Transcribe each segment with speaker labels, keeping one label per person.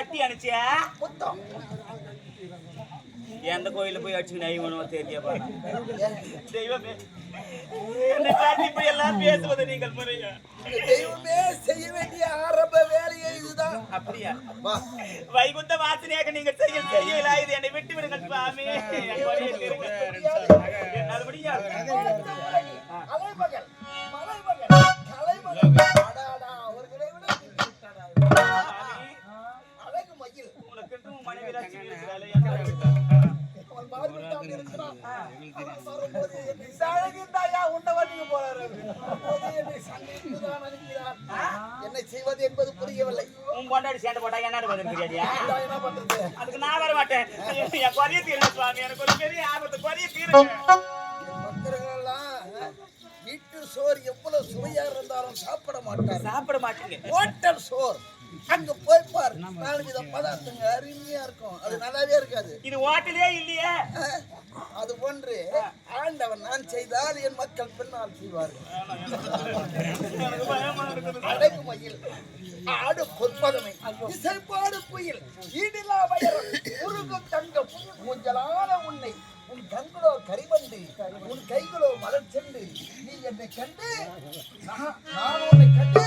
Speaker 1: கட்டி அனுச்சியா
Speaker 2: புத்தம்
Speaker 1: எந்த கோயில போய் அடிச்சு நைவனோ தெரியப்பா தெய்வமே என்னை பார்த்து இப்படி எல்லாம் பேசுவது நீங்கள் முறையா
Speaker 2: தெய்வமே செய்ய வேண்டிய ஆரம்ப வேலையே இதுதான்.
Speaker 1: அப்படியா வைகுந்த வாசனையாக நீங்கள் செய்யல இது என்னை விட்டு விடுங்கள் சுவாமி என்னால் முடியாது
Speaker 2: என்னை செய்வது என்பது புரியவில்லை.
Speaker 1: உன் கொண்டாடி சேர்ந்து போட்டா என்ன அதுக்கு நான் வர மாட்டேன். என் குறைய தீருங்க சுவாமி, எனக்கு ஒரு பெரிய ஆபத்து குறைய தீருங்க.
Speaker 2: வீட்டு சோறு எவ்வளவு சுவையா இருந்தாலும் சாப்பிட மாட்டீங்க. ஹோட்டல் சோறு அங்க போய் பாரு, 4 வித பதார்த்தங்க அருமையா இருக்கும். அது நல்லாவே இருக்காது.
Speaker 1: இது ஹோட்டலே இல்லையே.
Speaker 2: அது போன்று ஆண்டவன் நான் செய்தால் என் மக்கள் பின்னால் செய்வார்கள். அடைக்கு மயில் ஆடு பொற்பதமை இசைப்பாடு குயில் ஈடிலா வயரம் உருகும் தங்கம் ஊஞ்சலான உன்னை உன் கண்களோ கரிவண்டு உன் கைகளோ மலர் சென்று நீ என்னை கண்டு நான் உன்னை கண்டு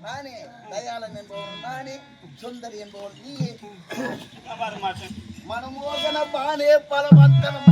Speaker 2: நானே தயாளன் என்பவன் நானே சுந்தரி என்பவன் நீயே மனமோகன பானே பல வந்தனம்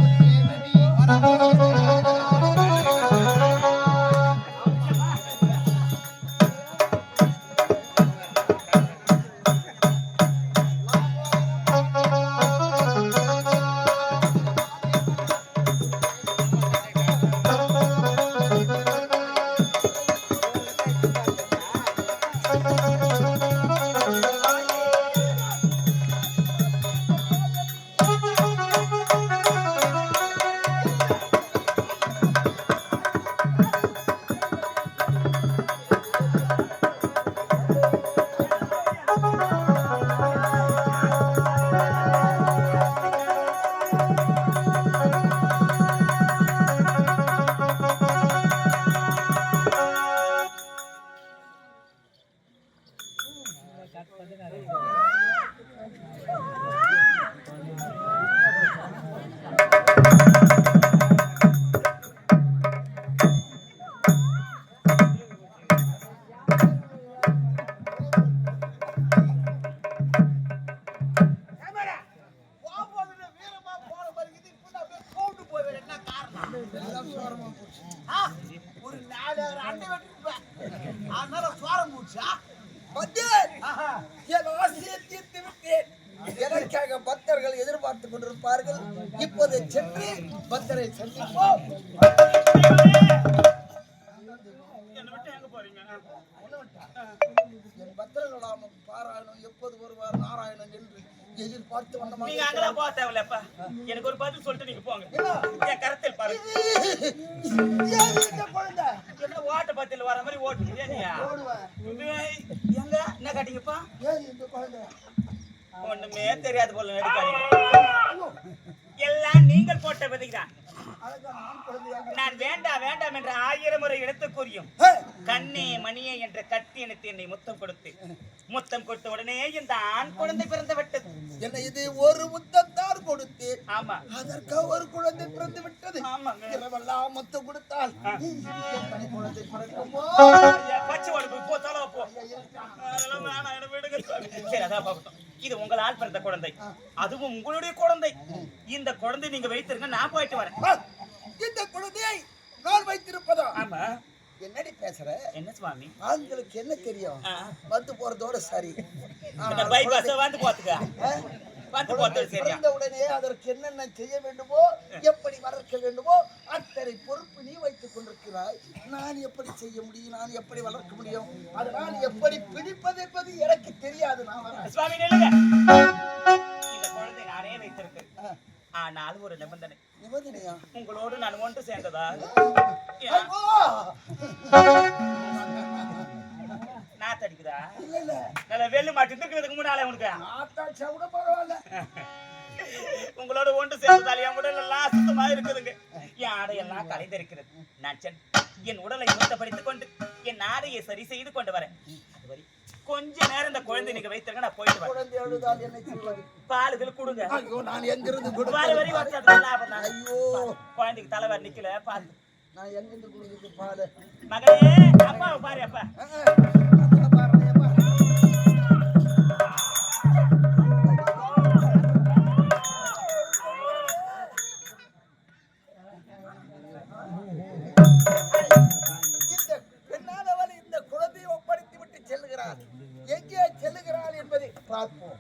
Speaker 2: ஒரு 4 அண்டை வெட்டிருப்பேன். அதனால சோரம் போச்சா என் ஆசையை தீர்த்து விட்டேன். எனக்காக பக்தர்கள் எதிர்பார்த்துக் கொண்டிருப்பார்கள். இப்போது சென்று பக்தரை சந்திப்போம். என் பக்தர்களாம் பாராயணம் எப்போது வருவார் நாராயணன் என்று எதிர்பார்த்து வந்தோம்.
Speaker 1: நீங்க அங்கெல்லாம் போக தேவையில்லப்பா, எனக்கு ஒரு பதில் சொல்லிட்டு நீங்க போங்க. என் கருத்தில் பாருங்க, என்ன ஓட்ட பத்தியில் வர மாதிரி ஓட்டுங்க. எங்க என்ன காட்டீங்கப்பா? ஒண்ணுமே தெரியாது போல நடிக்காதீங்க. எல்லாம் நீங்கள் போட்ட விதைதான். நான் வேண்டாம் வேண்டாம் என்ற 1000 முறை எடுத்து கூறியும் கண்ணே மணியே என்ற கட்டி எனக்கு என்னை முத்தம் கொடுத்த உடனே இந்த ஆண் குழந்தை பிறந்து விட்டது.
Speaker 2: என்ன இது ஒரு முத்தம் தான் கொடுத்து?
Speaker 1: ஆமா,
Speaker 2: அதற்கு ஒரு குழந்தை பிறந்து விட்டது. இரவெல்லாம் முத்தம் கொடுத்தால் குழந்தை பிறக்குமோ?
Speaker 1: பச்சை உடம்பு போ, தலை போ. அதெல்லாம் வேணாம், விடுங்க. சரி, அதான் பார்க்கட்டும். இது உங்களால் பிறந்த குழந்தை, அதுவும் உங்களுடைய குழந்தை. இந்த குழந்தை நீங்க வைத்திருங்க, நான் போயிட்டு வரேன்.
Speaker 2: இந்த குழந்தையை நான் வைத்திருப்பதா?
Speaker 1: ஆமா.
Speaker 2: என்னடி பேசுற?
Speaker 1: என்ன சுவாமி?
Speaker 2: ஆண்களுக்கு என்ன தெரியும்? வந்து போறதோட சரி.
Speaker 1: இந்த பைபாஸ் வந்து போத்துக்க. வந்து போறது சரியா?
Speaker 2: பிறந்த உடனே அதற்கு என்னென்ன செய்ய வேண்டுமோ, எப்படி வளர்க்க வேண்டுமோ அத்தனை பொறுப்பு நீ வைத்துக் கொண்டிருக்கிறாய். நான் எப்படி செய்ய முடியும்? நான் எப்படி வளர்க்க முடியும்? அதனால் எப்படி பிடிப்பது என்பது எனக்கு தெரியாது. நான்
Speaker 1: சுவாமி நில்லுங்க. இந்த குழந்தை நானே வைத்திருக்கேன். ஆனால் ஒரு நிபந்தனை.
Speaker 2: நிபந்தனையா?
Speaker 1: உங்களோடு நான் ஒன்று சேர்ந்ததா? நாத்து அடிக்குதா?
Speaker 2: இல்ல இல்ல,
Speaker 1: நல்ல வெள்ளு மாட்டு இருக்கிறதுக்கு முன்னாலே உனக்கு
Speaker 2: ஆத்தாச்சா கூட பரவாயில்ல.
Speaker 1: உங்களோட ஒன்று சேர்ந்ததால் என் உடல் எல்லாம் சுத்தமா இருக்குதுங்க. என் ஆடையெல்லாம் கலைந்திருக்கிறது. நான் என் உடலை சுத்தப்படுத்திக் கொண்டு என் ஆடையை சரி செய்து கொண்டு வரேன். அதுவரை கொஞ்ச நேரம் இந்த குழந்தை நீங்க வைத்திருக்க, நான் போயிட்டு வரேன்.
Speaker 2: குழந்தை அழுதால் என்ன செய்வது?
Speaker 1: பாலுகள் கொடுங்க.
Speaker 2: ஐயோ, நான் எங்கிருந்து
Speaker 1: வரி
Speaker 2: கொடுப்பேன்?
Speaker 1: வச்சது லாபம் தான்.
Speaker 2: ஐயோ,
Speaker 1: குழந்தைக்கு தலைவர் நிக்கல பாத்து.
Speaker 2: நான் எங்கிருந்து கொடுக்குறது பாரு?
Speaker 1: மகளே, அப்பாவை பாரு. அப்பா
Speaker 2: இந்த பெண்ணானவள் இந்த குழந்தையை ஒப்படைத்து விட்டு செல்கிறார். எங்கே செல்லுகிறாள் என்பதை பார்ப்போம்.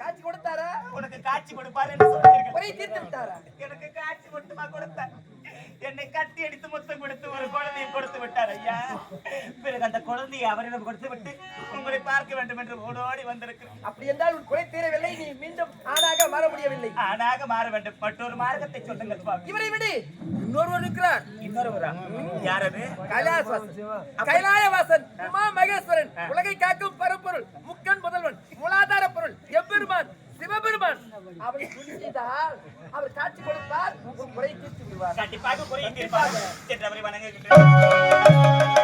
Speaker 3: காட்சி கொடுத்தாரா?
Speaker 1: உனக்கு காட்சி கொடுப்பாரு என்று சொல்லியிருக்கேன்.
Speaker 3: ஒரே தீர்த்து விட்டாரா?
Speaker 1: எனக்கு காட்சி மட்டுமா கொடுத்தார்? என்னை கட்டி அடித்து முத்தம் கொடுத்து ஒரு குழந்தையை கொடுத்து விட்டார் ஐயா. பிறகு அந்த குழந்தையை அவரிடம் கொடுத்து விட்டு உங்களை பார்க்க வேண்டும் என்று ஓடோடி வந்திருக்கிறேன்.
Speaker 3: அப்படி என்றால் உன் குறை தீரவில்லை, நீ மீண்டும் ஆணாக மாற முடியவில்லை.
Speaker 1: ஆணாக மாற வேண்டும். மற்றொரு மார்க்கத்தை சொல்லுங்கள் சுவாமி.
Speaker 3: இவரை விடு, இன்னொருவர் இருக்கிறார்.
Speaker 1: இன்னொருவரா? யார் அது?
Speaker 3: கைலாயவாசன், உமா மகேஸ்வரன், உலகை காக்கும் பரம்பொருள், முக்கன் முதல்வன், மூலாதார பொருள், எம்பெருமான், சிவபெருமான். அவரை துணிந்தால் அவர் காட்சி கொடுப்பார், உன் குறை தீர்த்து விடுவார்.
Speaker 1: கண்டிப்பாக குறையை தீர்ப்பார் என்று அவரை வணங்குகின்றேன்.